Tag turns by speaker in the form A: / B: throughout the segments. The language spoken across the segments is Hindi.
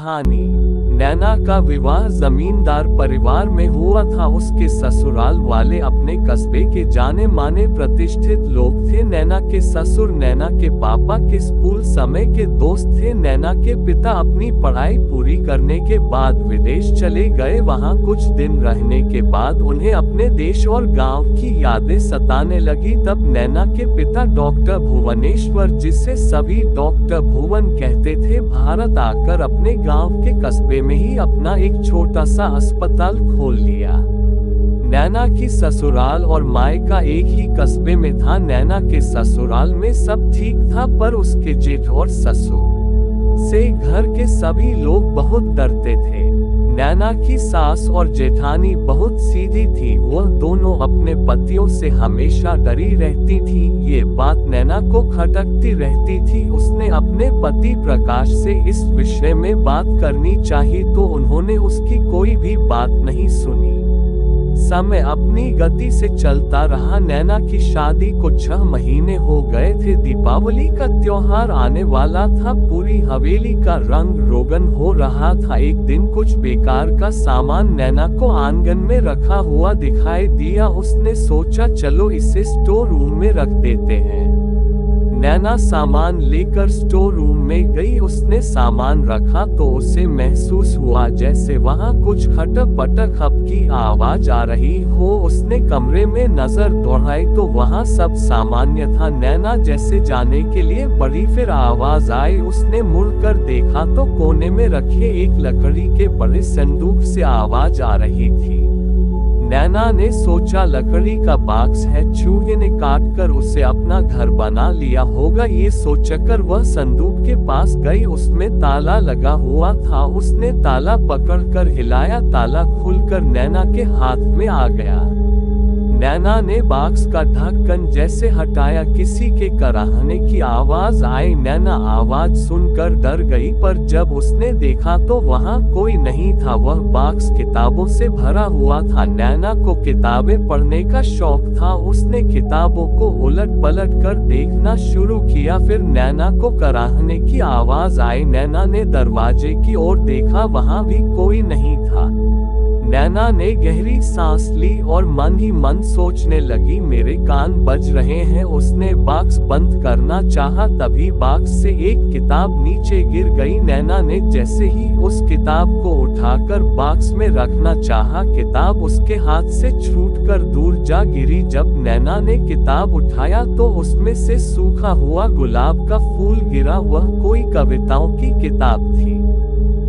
A: कहानी। नैना का विवाह जमींदार परिवार में हुआ था। उसके ससुराल वाले अपने कस्बे के जाने माने प्रतिष्ठित लोग थे। नैना के ससुर नैना के पापा के स्कूल समय के दोस्त थे। नैना के पिता अपनी पढ़ाई पूरी करने के बाद विदेश चले गए। वहां कुछ दिन रहने के बाद उन्हें अपने देश और गांव की यादें सताने लगी। तब नैना के पिता डॉक्टर भुवनेश्वर, जिसे सभी डॉक्टर भुवन कहते थे, भारत आकर अपने गांव के कस्बे में ही अपना एक छोटा सा अस्पताल खोल लिया। नैना की ससुराल और मायका एक ही कस्बे में था। नैना के ससुराल में सब ठीक था, पर उसके जेठ और ससुर से घर के सभी लोग बहुत डरते थे। नैना की सास और जेठानी बहुत सीधी थी। वह दोनों अपने पतियों से हमेशा डरी रहती थी। ये बात नैना को खटकती रहती थी। उसने अपने पति प्रकाश से इस विषय में बात करनी चाहिए, तो उन्होंने उसकी कोई भी बात नहीं सुनी। समय अपनी गति से चलता रहा। नैना की शादी को 6 महीने हो गए थे। दीपावली का त्योहार आने वाला था। पूरी हवेली का रंग रोगन हो रहा था। एक दिन कुछ बेकार का सामान नैना को आंगन में रखा हुआ दिखाई दिया। उसने सोचा, चलो इसे स्टोर रूम में रख देते हैं। नैना सामान लेकर स्टोर रूम में गई। उसने सामान रखा तो उसे महसूस हुआ जैसे वहां कुछ खटक पटक की आवाज आ रही हो। उसने कमरे में नजर दौड़ाई तो वहां सब सामान्य था। नैना जैसे जाने के लिए बढ़ी, फिर आवाज आई। उसने मुड़कर देखा तो कोने में रखे एक लकड़ी के बड़े संदूक से आवाज आ रही थी। नैना ने सोचा, लकड़ी का बॉक्स है, चूहे ने काट कर उसे अपना घर बना लिया होगा। ये सोचकर वह संदूक के पास गई। उसमें ताला लगा हुआ था। उसने ताला पकड़कर हिलाया, ताला खुलकर नैना के हाथ में आ गया। नैना ने बॉक्स का ढक्कन जैसे हटाया, किसी के कराहने की आवाज आई। नैना आवाज सुनकर डर गई, पर जब उसने देखा तो वहां कोई नहीं था। वह बॉक्स किताबों से भरा हुआ था। नैना को किताबें पढ़ने का शौक था। उसने किताबों को उलट पलट कर देखना शुरू किया। फिर नैना को कराहने की आवाज आई। नैना ने दरवाजे की ओर देखा, वहां भी कोई नहीं था। नैना ने गहरी सांस ली और मन ही मन सोचने लगी, मेरे कान बज रहे हैं। उसने बॉक्स बंद करना चाहा, तभी बॉक्स से एक किताब नीचे गिर गई। नैना ने जैसे ही उस किताब को उठाकर बॉक्स में रखना चाहा, किताब उसके हाथ से छूटकर दूर जा गिरी। जब नैना ने किताब उठाया तो उसमें से सूखा हुआ गुलाब का फूल गिरा। वह कोई कविताओं की किताब थी।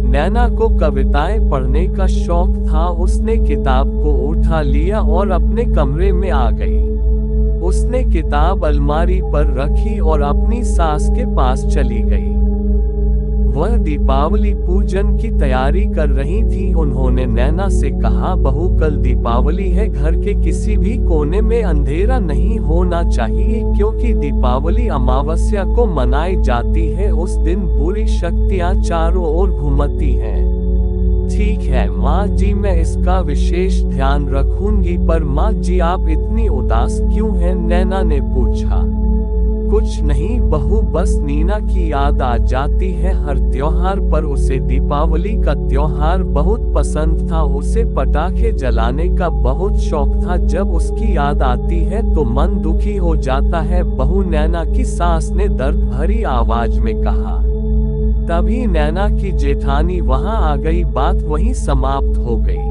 A: नैना को कविताएं पढ़ने का शौक था। उसने किताब को उठा लिया और अपने कमरे में आ गई। उसने किताब अलमारी पर रखी और अपनी सास के पास चली गई। वह दीपावली पूजन की तैयारी कर रही थी। उन्होंने नैना से कहा, बहू कल दीपावली है, घर के किसी भी कोने में अंधेरा नहीं होना चाहिए, क्योंकि दीपावली अमावस्या को मनाई जाती है। उस दिन बुरी शक्तियां चारों ओर घूमती हैं। ठीक है माँ जी, मैं इसका विशेष ध्यान रखूंगी। पर माँ जी, आप इतनी उदास क्यों हैं? नैना ने पूछा। कुछ नहीं बहू, बस नीना की याद आ जाती है हर त्योहार पर। उसे दीपावली का त्योहार बहुत पसंद था। उसे पटाखे जलाने का बहुत शौक था। जब उसकी याद आती है तो मन दुखी हो जाता है बहू, नैना की सास ने दर्द भरी आवाज में कहा। तभी नैना की जेठानी वहां आ गई। बात वहीं समाप्त हो गई।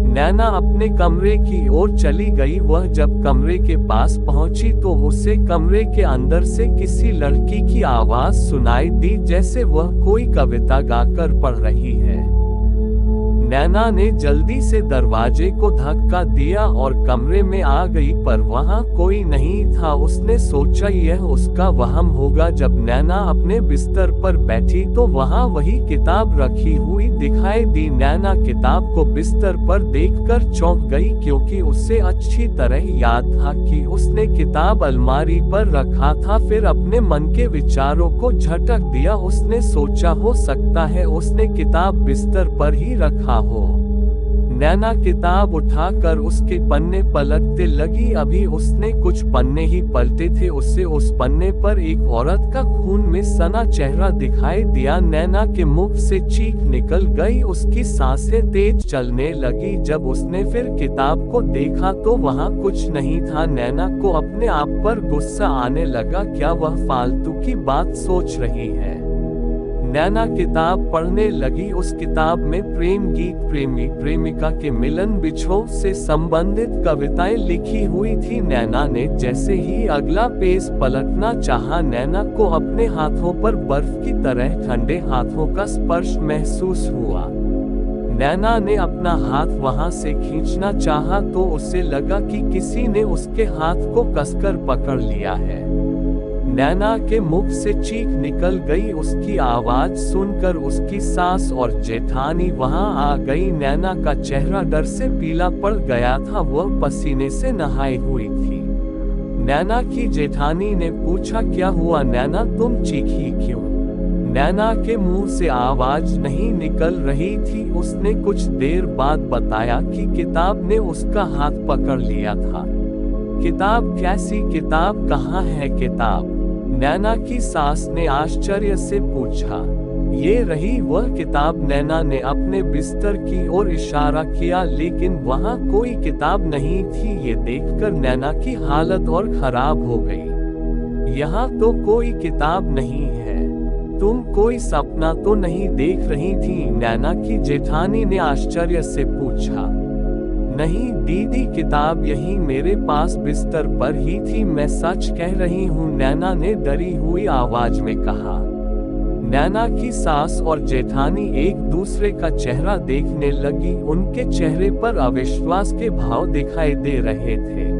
A: नैना अपने कमरे की ओर चली गई। वह जब कमरे के पास पहुंची तो उसे कमरे के अंदर से किसी लड़की की आवाज सुनाई दी, जैसे वह कोई कविता गाकर पढ़ रही है। नैना ने जल्दी से दरवाजे को धक्का दिया और कमरे में आ गई, पर वहां कोई नहीं था। उसने सोचा यह उसका वहम होगा। जब नैना अपने बिस्तर पर बैठी तो वहां वही किताब रखी हुई दिखाई दी। नैना किताब को बिस्तर पर देखकर चौंक गई, क्योंकि उसे अच्छी तरह याद था कि उसने किताब अलमारी पर रखा था। फिर अपने मन के विचारों को झटक दिया। उसने सोचा, हो सकता है उसने किताब बिस्तर पर ही रखा हो। नैना किताब उठाकर उसके पन्ने पलटते लगी। अभी उसने कुछ पन्ने ही पलटे थे, उससे उस पन्ने पर एक औरत का खून में सना चेहरा दिखाई दिया। नैना के मुख से चीख निकल गई, उसकी सांसें तेज चलने लगी। जब उसने फिर किताब को देखा तो वहाँ कुछ नहीं था। नैना को अपने आप पर गुस्सा आने लगा, क्या वह फालतू की बात सोच रही है। नैना किताब पढ़ने लगी। उस किताब में प्रेम गीत, प्रेमी प्रेमिका के मिलन बिछोह से संबंधित कविताएं लिखी हुई थी। नैना ने जैसे ही अगला पेज पलटना चाहा, नैना को अपने हाथों पर बर्फ की तरह ठंडे हाथों का स्पर्श महसूस हुआ। नैना ने अपना हाथ वहां से खींचना चाहा तो उसे लगा कि किसी ने उसके हाथ को कसकर पकड़ लिया है। नैना के मुख से चीख निकल गई। उसकी आवाज सुनकर उसकी सास और जेठानी वहां आ गई। नैना का चेहरा डर से पीला पड़ गया था, वह पसीने से नहाई हुई थी। नैना की जेठानी ने पूछा, क्या हुआ नैना, तुम चीखी क्यों। नैना के मुंह से आवाज नहीं निकल रही थी। उसने कुछ देर बाद बताया कि किताब ने उसका हाथ पकड़ लिया था। किताब कैसी, किताब कहाँ है किताब। नैना की सास ने आश्चर्य से पूछा। ये रही वह किताब। नैना ने अपने बिस्तर की ओर इशारा किया, लेकिन वहां कोई किताब नहीं थी। ये देखकर नैना की हालत और खराब हो गई। यहाँ तो कोई किताब नहीं है, तुम कोई सपना तो नहीं देख रही थी। नैना की जेठानी ने आश्चर्य से पूछा। नहीं दीदी, किताब यहीं मेरे पास बिस्तर पर ही थी, मैं सच कह रही हूँ, नैना ने डरी हुई आवाज में कहा। नैना की सास और जेठानी एक दूसरे का चेहरा देखने लगी। उनके चेहरे पर अविश्वास के भाव दिखाई दे रहे थे।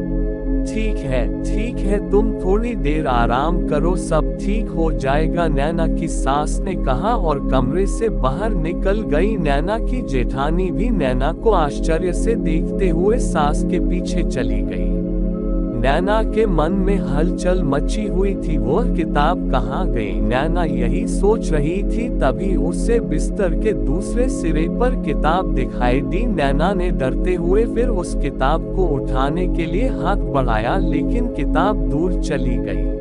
A: ठीक है, तुम थोड़ी देर आराम करो, सब ठीक हो जाएगा, नैना की सास ने कहा और कमरे से बाहर निकल गई। नैना की जेठानी भी नैना को आश्चर्य से देखते हुए सास के पीछे चली गई। नैना के मन में हलचल मची हुई थी, वह किताब कहाँ गई। नैना यही सोच रही थी, तभी उसे बिस्तर के दूसरे सिरे पर किताब दिखाई दी। नैना ने डरते हुए फिर उस किताब को उठाने के लिए हाथ बढ़ाया, लेकिन किताब दूर चली गई।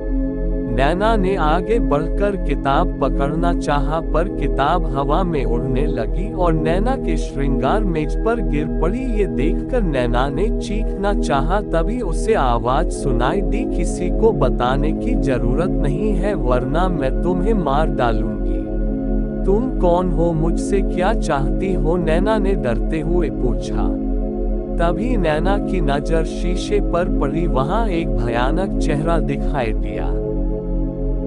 A: नैना ने आगे बढ़कर किताब पकड़ना चाहा, पर किताब हवा में उड़ने लगी और नैना के श्रृंगार मेज पर गिर पड़ी। ये देखकर नैना ने चीखना चाहा, तभी उसे आवाज सुनाई दी, किसी को बताने की जरूरत नहीं है, वरना मैं तुम्हें मार डालूंगी। तुम कौन हो, मुझसे क्या चाहती हो, नैना ने डरते हुए पूछा। तभी नैना की नजर शीशे पर पड़ी, वहां एक भयानक चेहरा दिखाई दिया।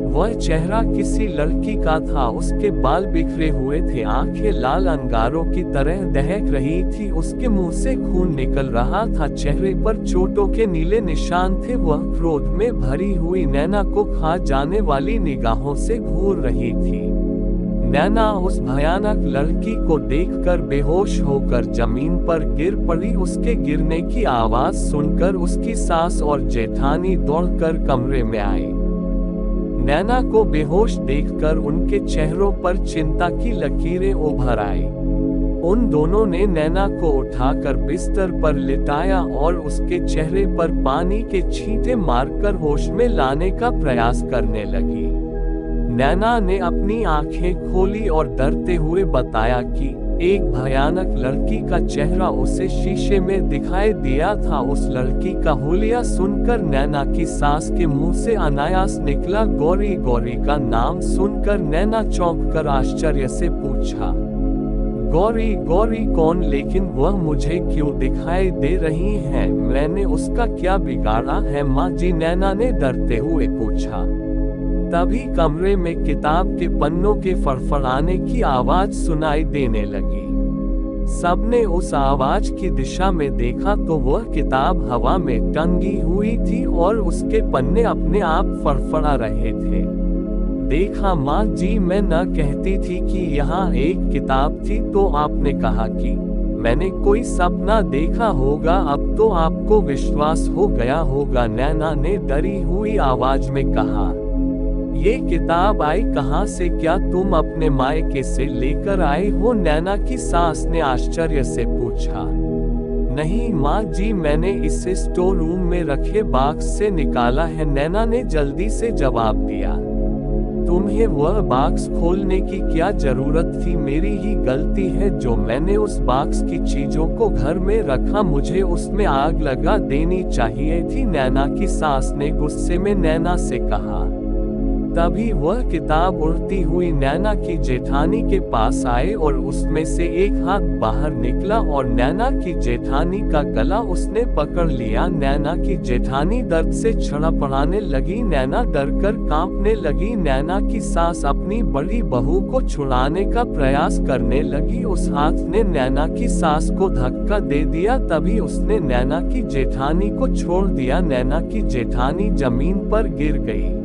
A: वह चेहरा किसी लड़की का था। उसके बाल बिखरे हुए थे, आंखें लाल अंगारों की तरह दहक रही थी, उसके मुंह से खून निकल रहा था, चेहरे पर चोटों के नीले निशान थे। वह क्रोध में भरी हुई नैना को खा जाने वाली निगाहों से घूर रही थी। नैना उस भयानक लड़की को देखकर बेहोश होकर जमीन पर गिर पड़ी। उसके गिरने की आवाज सुनकर उसकी सास और जेठानी दौड़कर कमरे में आई। नैना को बेहोश देखकर उनके चेहरों पर चिंता की लकीरें उभर आई। उन दोनों ने नैना को उठाकर बिस्तर पर लिटाया और उसके चेहरे पर पानी के छींटे मारकर होश में लाने का प्रयास करने लगी। नैना ने अपनी आंखें खोली और डरते हुए बताया कि एक भयानक लड़की का चेहरा उसे शीशे में दिखाई दिया था। उस लड़की का हुलिया सुनकर नैना की सास के मुंह से अनायास निकला, गौरी। गौरी का नाम सुनकर नैना चौंक कर आश्चर्य से पूछा, गौरी? गौरी कौन? लेकिन वह मुझे क्यों दिखाई दे रही है? मैंने उसका क्या बिगाड़ा है माँ जी? नैना ने डरते हुए पूछा। तभी कमरे में किताब के पन्नों के फड़फड़ाने की आवाज सुनाई देने लगी। सबने उस आवाज की दिशा में देखा तो वह किताब हवा में टंगी हुई थी और उसके पन्ने अपने आप फड़फड़ा रहे थे। देखा माँ जी, मैं न कहती थी कि यहाँ एक किताब थी तो आपने कहा कि मैंने कोई सपना देखा होगा, अब तो आपको विश्वास हो गया होगा, नैना ने डरी हुई आवाज में कहा। ये किताब आई कहाँ से? क्या तुम अपने मायके से लेकर आए हो? नैना की सास ने आश्चर्य से पूछा। नहीं माँ जी, मैंने इसे स्टोर रूम में रखे बॉक्स से निकाला है, नैना ने जल्दी से जवाब दिया। तुम्हें वह बॉक्स खोलने की क्या जरूरत थी? मेरी ही गलती है जो मैंने उस बॉक्स की चीजों को घर में रखा, मुझे उसमें आग लगा देनी चाहिए थी, नैना की सास ने गुस्से में नैना से कहा। तभी वह किताब उड़ती हुई नैना की जेठानी के पास आए और उसमें से एक हाथ बाहर निकला और नैना की जेठानी का गला उसने पकड़ लिया। नैना की जेठानी दर्द से छड़पड़ाने लगी, नैना डरकर कांपने लगी। नैना की सास अपनी बड़ी बहू को छुड़ाने का प्रयास करने लगी, उस हाथ ने नैना की सास को धक्का दे दिया, तभी उसने नैना की जेठानी को छोड़ दिया। नैना की जेठानी जमीन पर गिर गई।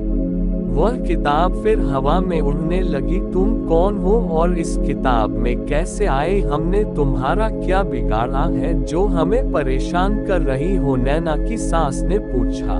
A: वह किताब फिर हवा में उड़ने लगी। तुम कौन हो और इस किताब में कैसे आए? हमने तुम्हारा क्या बिगाड़ा है जो हमें परेशान कर रही हो? नैना की सास ने पूछा।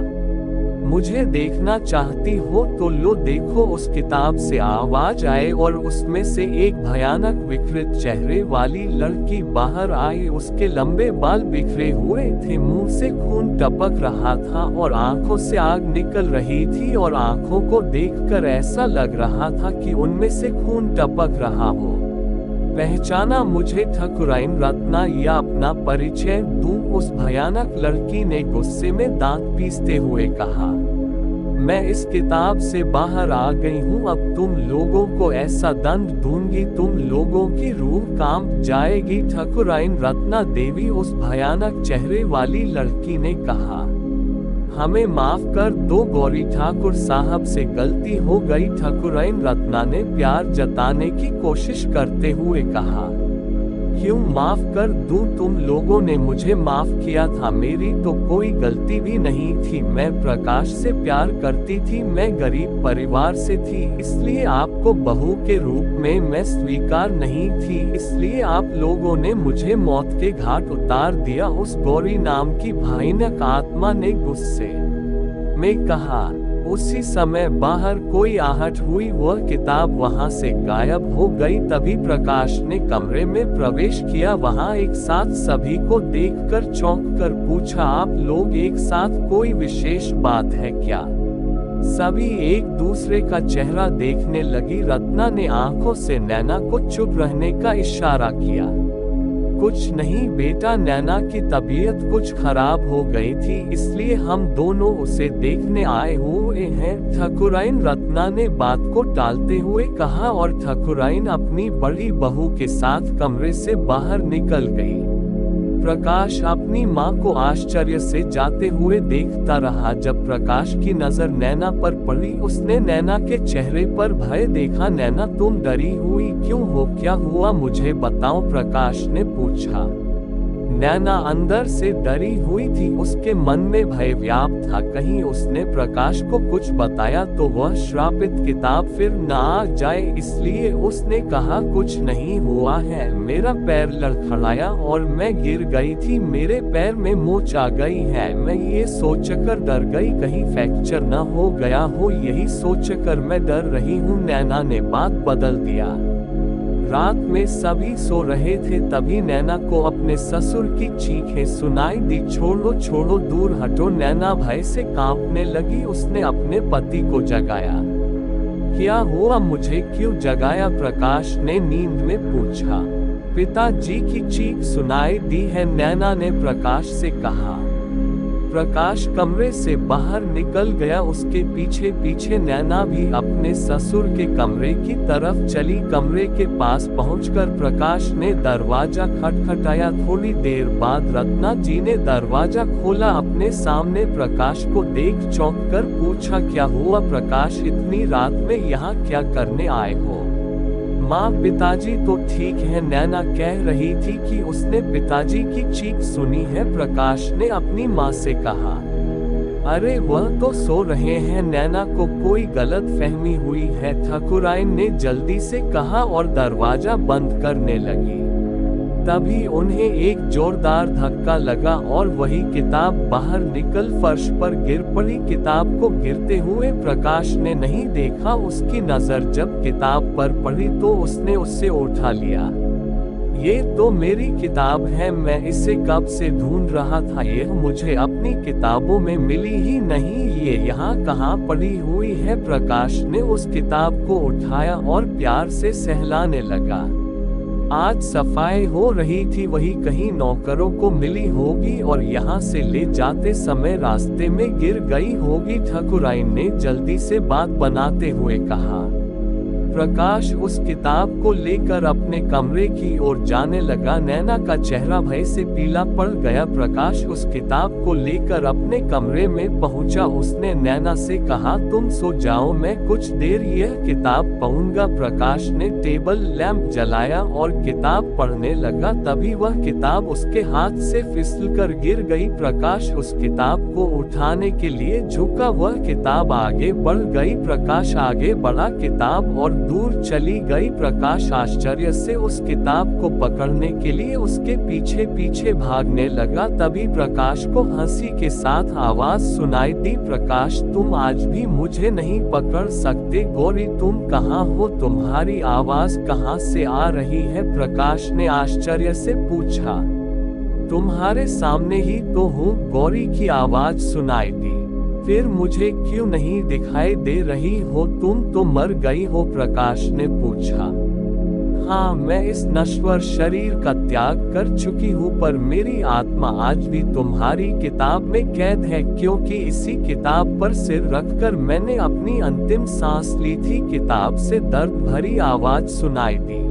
A: मुझे देखना चाहती हो तो लो देखो। उस किताब से आवाज आए और उसमें से एक भयानक विकृत चेहरे वाली लड़की बाहर आई। उसके लंबे बाल बिखरे हुए थे, मुंह से खून टपक रहा था और आंखों से आग निकल रही थी और आंखों को देखकर ऐसा लग रहा था कि उनमें से खून टपक रहा हो। पहचाना मुझे ठाकुराइन रत्ना या अपना परिचय दूं? उस भयानक लड़की ने गुस्से में दांत पीसते हुए कहा। मैं इस किताब से बाहर आ गई हूँ, अब तुम लोगों को ऐसा दंड दूंगी तुम लोगों की रूह कांप जाएगी। ठाकुराइन रत्ना देवी, उस भयानक चेहरे वाली लड़की ने कहा। हमें माफ कर दो गौरी ठाकुर साहब से गलती हो गई, ठाकुराइन रत्ना ने प्यार जताने की कोशिश करते हुए कहा। क्यों माफ कर दूं? तुम लोगों ने मुझे माफ किया था, मेरी तो कोई गलती भी नहीं थी। मैं प्रकाश से प्यार करती थी, मैं गरीब परिवार से थी, इसलिए आपको बहू के रूप में मैं स्वीकार नहीं थी, इसलिए आप लोगों ने मुझे मौत के घाट उतार दिया। उस गौरी नाम की भयानक आत्मा ने गुस्से में कहा। उसी समय बाहर कोई आहट हुई, वह किताब वहां से गायब हो गई। तभी प्रकाश ने कमरे में प्रवेश किया, वहां एक साथ सभी को देखकर चौंक कर पूछा, आप लोग एक साथ, कोई विशेष बात है क्या? सभी एक दूसरे का चेहरा देखने लगी। रत्ना ने आंखों से नैना को चुप रहने का इशारा किया। कुछ नहीं बेटा, नैना की तबीयत कुछ खराब हो गई थी, इसलिए हम दोनों उसे देखने आए हुए हैं, ठाकुराइन रत्ना ने बात को टालते हुए कहा और ठाकुराइन अपनी बड़ी बहू के साथ कमरे से बाहर निकल गई। प्रकाश अपनी माँ को आश्चर्य से जाते हुए देखता रहा। जब प्रकाश की नजर नैना पर पड़ी, उसने नैना के चेहरे पर भय देखा। नैना तुम डरी हुई क्यों हो? क्या हुआ मुझे बताओ? प्रकाश ने पूछा। नैना अंदर से डरी हुई थी, उसके मन में भय व्याप्त था, कहीं उसने प्रकाश को कुछ बताया तो वह श्रापित किताब फिर न आ जाए, इसलिए उसने कहा कुछ नहीं हुआ है, मेरा पैर लड़खड़ाया और मैं गिर गई थी, मेरे पैर में मोच आ गई है, मैं ये सोचकर डर गई कहीं फ्रैक्चर न हो गया हो, यही सोचकर मैं डर रही हूँ। नैना ने बात बदल दिया। रात में सभी सो रहे थे, तभी नैना को अपने ससुर की चीखें सुनाई दी। छोड़ो छोड़ो, दूर हटो। नैना भय से कांपने लगी। उसने अपने पति को जगाया। क्या हुआ, मुझे क्यों जगाया? प्रकाश ने नींद में पूछा। पिताजी की चीख सुनाई दी है, नैना ने प्रकाश से कहा। प्रकाश कमरे से बाहर निकल गया, उसके पीछे पीछे नैना भी अपने ससुर के कमरे की तरफ चली। कमरे के पास पहुंचकर प्रकाश ने दरवाजा खटखटाया। थोड़ी देर बाद रत्ना जी ने दरवाजा खोला। अपने सामने प्रकाश को देख चौंक कर पूछा, क्या हुआ प्रकाश, इतनी रात में यहाँ क्या करने आए हो? माँ पिताजी तो ठीक है, नैना कह रही थी कि उसने पिताजी की चीख सुनी है, प्रकाश ने अपनी माँ से कहा। अरे वह तो सो रहे हैं, नैना को कोई गलत फहमी हुई है, ठाकुराइन ने जल्दी से कहा और दरवाजा बंद करने लगी। तभी उन्हें एक जोरदार धक्का लगा और वही किताब बाहर निकल फर्श पर गिर पड़ी। किताब को गिरते हुए प्रकाश ने नहीं देखा, उसकी नजर जब किताब पर पड़ी तो उसने उसे उठा लिया। ये तो मेरी किताब है, मैं इसे कब से ढूंढ रहा था, ये मुझे अपनी किताबों में मिली ही नहीं, ये यहाँ कहाँ पड़ी हुई है। प्रकाश ने उस किताब को उठाया और प्यार से सहलाने लगा। आज सफाई हो रही थी, वही कहीं नौकरों को मिली होगी और यहाँ से ले जाते समय रास्ते में गिर गई होगी, ठकुराइन ने जल्दी से बात बनाते हुए कहा। प्रकाश उस किताब को लेकर अपने कमरे की ओर जाने लगा। नैना का चेहरा भय से पीला पड़ गया। प्रकाश उस किताब को लेकर अपने कमरे में पहुंचा। उसने नैना से कहा, तुम सो जाओ, मैं कुछ देर यह किताब पढ़ूंगा। प्रकाश ने टेबल लैंप जलाया और किताब पढ़ने लगा। तभी वह किताब उसके हाथ से फिसलकर गिर गई। प्रकाश उस किताब को उठाने के लिए झुका, वह किताब आगे बढ़ गई। प्रकाश आगे बढ़ा, किताब और दूर चली गई। प्रकाश आश्चर्य से उस किताब को पकड़ने के लिए उसके पीछे पीछे भागने लगा। तभी प्रकाश को हंसी के साथ आवाज सुनाई दी, प्रकाश तुम आज भी मुझे नहीं पकड़ सकते। गौरी तुम कहाँ हो, तुम्हारी आवाज कहाँ से आ रही है? प्रकाश ने आश्चर्य से पूछा। तुम्हारे सामने ही तो हूँ, गौरी की आवाज सुनाई दी। फिर मुझे क्यों नहीं दिखाई दे रही हो, तुम तो मर गई हो? प्रकाश ने पूछा। हाँ, मैं इस नश्वर शरीर का त्याग कर चुकी हूँ, पर मेरी आत्मा आज भी तुम्हारी किताब में कैद है, क्योंकि इसी किताब पर सिर रखकर मैंने अपनी अंतिम सांस ली थी। किताब से दर्द भरी आवाज सुनाई दी।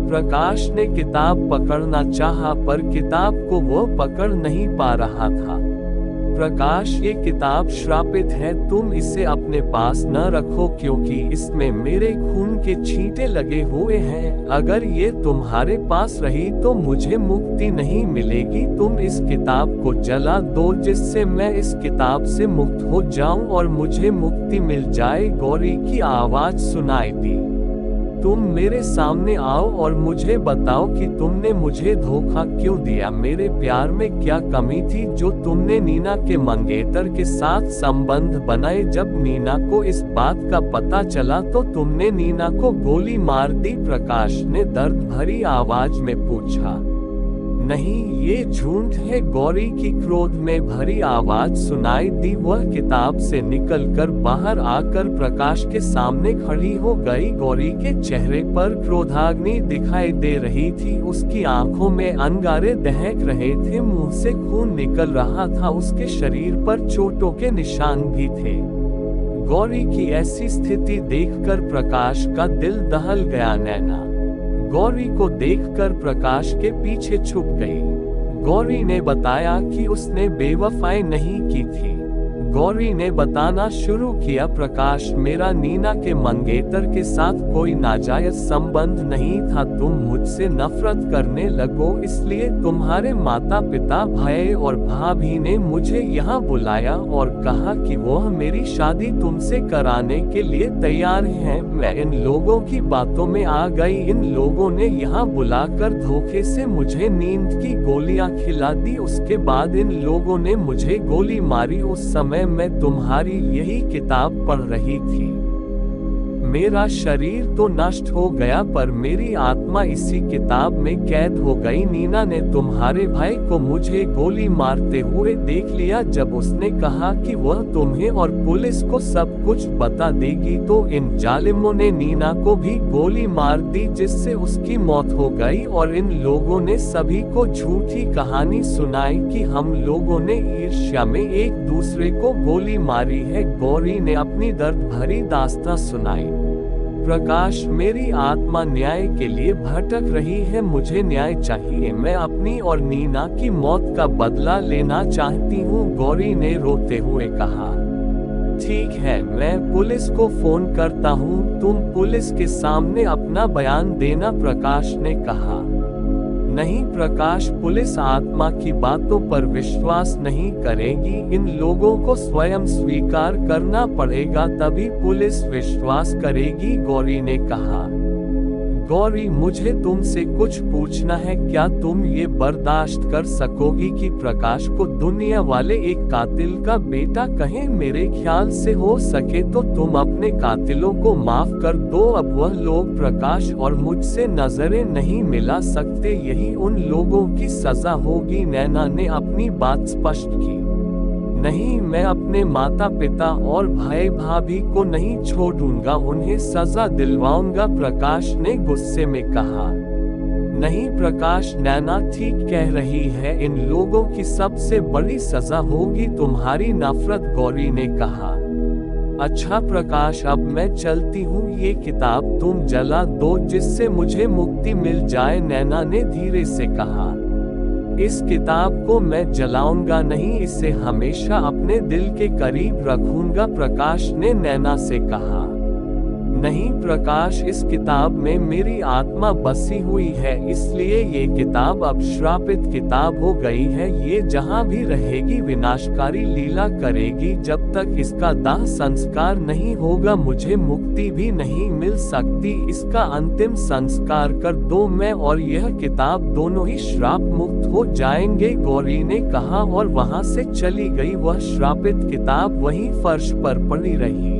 A: प्रकाश ने किताब पकड़ना चाहा, पर किताब को वो पकड़ नहीं पा रहा था। प्रकाश, ये किताब श्रापित है, तुम इसे अपने पास न रखो, क्योंकि इसमें मेरे खून के छींटे लगे हुए हैं। अगर ये तुम्हारे पास रही तो मुझे मुक्ति नहीं मिलेगी। तुम इस किताब को जला दो, जिससे मैं इस किताब से मुक्त हो जाऊं और मुझे मुक्ति मिल जाए। गौरी की आवाज सुनाई दी। तुम मेरे सामने आओ और मुझे बताओ कि तुमने मुझे धोखा क्यों दिया। मेरे प्यार में क्या कमी थी जो तुमने नीना के मंगेतर के साथ संबंध बनाए? जब नीना को इस बात का पता चला तो तुमने नीना को गोली मार दी। प्रकाश ने दर्द भरी आवाज में पूछा। नहीं, ये झूठ है, गौरी की क्रोध में भरी आवाज सुनाई दी। वह किताब से निकलकर बाहर आकर प्रकाश के सामने खड़ी हो गई। गौरी के चेहरे पर क्रोधाग्नि दिखाई दे रही थी, उसकी आंखों में अंगारे दहक रहे थे, मुंह से खून निकल रहा था, उसके शरीर पर चोटों के निशान भी थे। गौरी की ऐसी स्थिति देखकर प्रकाश का दिल दहल गया। नैना गौरी को देखकर प्रकाश के पीछे छुप गई। गौरी ने बताया कि उसने बेवफाई नहीं की थी। गौरी ने बताना शुरू किया, प्रकाश, मेरा नीना के मंगेतर के साथ कोई नाजायज संबंध नहीं था। तुम मुझसे नफरत करने लगो, इसलिए तुम्हारे माता पिता, भाई और भाभी ने मुझे यहाँ बुलाया और कहा कि वह मेरी शादी तुमसे कराने के लिए तैयार हैं। मैं इन लोगों की बातों में आ गई। इन लोगों ने यहाँ बुलाकर धोखे से मुझे नींद की गोलियां खिला दी। उसके बाद इन लोगों ने मुझे गोली मारी। उस समय मैं तुम्हारी यही किताब पढ़ रही थी। मेरा शरीर तो नष्ट हो गया, पर मेरी आत्मा इसी किताब में कैद हो गई। नीना ने तुम्हारे भाई को मुझे गोली मारते हुए देख लिया। जब उसने कहा कि वह तुम्हें और पुलिस को सब कुछ बता देगी, तो इन जालिमों ने नीना को भी गोली मार दी, जिससे उसकी मौत हो गई। और इन लोगों ने सभी को झूठी कहानी सुनाई कि हम लोगों ने ईर्ष्या में एक दूसरे को गोली मारी है। गौरी ने अपनी दर्द भरी दास्तां सुनाई। प्रकाश, मेरी आत्मा न्याय के लिए भटक रही है, मुझे न्याय चाहिए। मैं अपनी और नीना की मौत का बदला लेना चाहती हूँ, गौरी ने रोते हुए कहा। ठीक है, मैं पुलिस को फोन करता हूँ, तुम पुलिस के सामने अपना बयान देना, प्रकाश ने कहा। नहीं प्रकाश, पुलिस आत्मा की बातों पर विश्वास नहीं करेगी। इन लोगों को स्वयं स्वीकार करना पड़ेगा, तभी पुलिस विश्वास करेगी, गौरी ने कहा। गौरी, मुझे तुमसे कुछ पूछना है। क्या तुम ये बर्दाश्त कर सकोगी कि प्रकाश को दुनिया वाले एक कातिल का बेटा कहें? मेरे ख्याल से हो सके तो तुम अपने कातिलों को माफ कर दो। अब वह लोग प्रकाश और मुझसे नजरें नहीं मिला सकते, यही उन लोगों की सजा होगी। नैना ने अपनी बात स्पष्ट की। नहीं, मैं अपने माता पिता और भाई भाभी को नहीं छोड़ूंगा, उन्हें सजा दिलवाऊंगा, प्रकाश ने गुस्से में कहा। नहीं प्रकाश, नैना ठीक कह रही है, इन लोगों की सबसे बड़ी सजा होगी तुम्हारी नफरत, गौरी ने कहा। अच्छा प्रकाश, अब मैं चलती हूँ, ये किताब तुम जला दो जिससे मुझे मुक्ति मिल जाए, नैना ने धीरे से कहा। इस किताब को मैं जलाऊंगा नहीं, इसे हमेशा अपने दिल के करीब रखूंगा, प्रकाश ने नैना से कहा। नहीं प्रकाश, इस किताब में मेरी आत्मा बसी हुई है, इसलिए ये किताब अब श्रापित किताब हो गई है। ये जहाँ भी रहेगी विनाशकारी लीला करेगी, जब तक इसका दाह संस्कार नहीं होगा मुझे मुक्ति भी नहीं मिल सकती। इसका अंतिम संस्कार कर दो, मैं और यह किताब दोनों ही श्राप मुक्त हो जाएंगे, गौरी ने कहा और वहां से चली गई। वह श्रापित किताब वहीं फर्श पर पड़ी रही।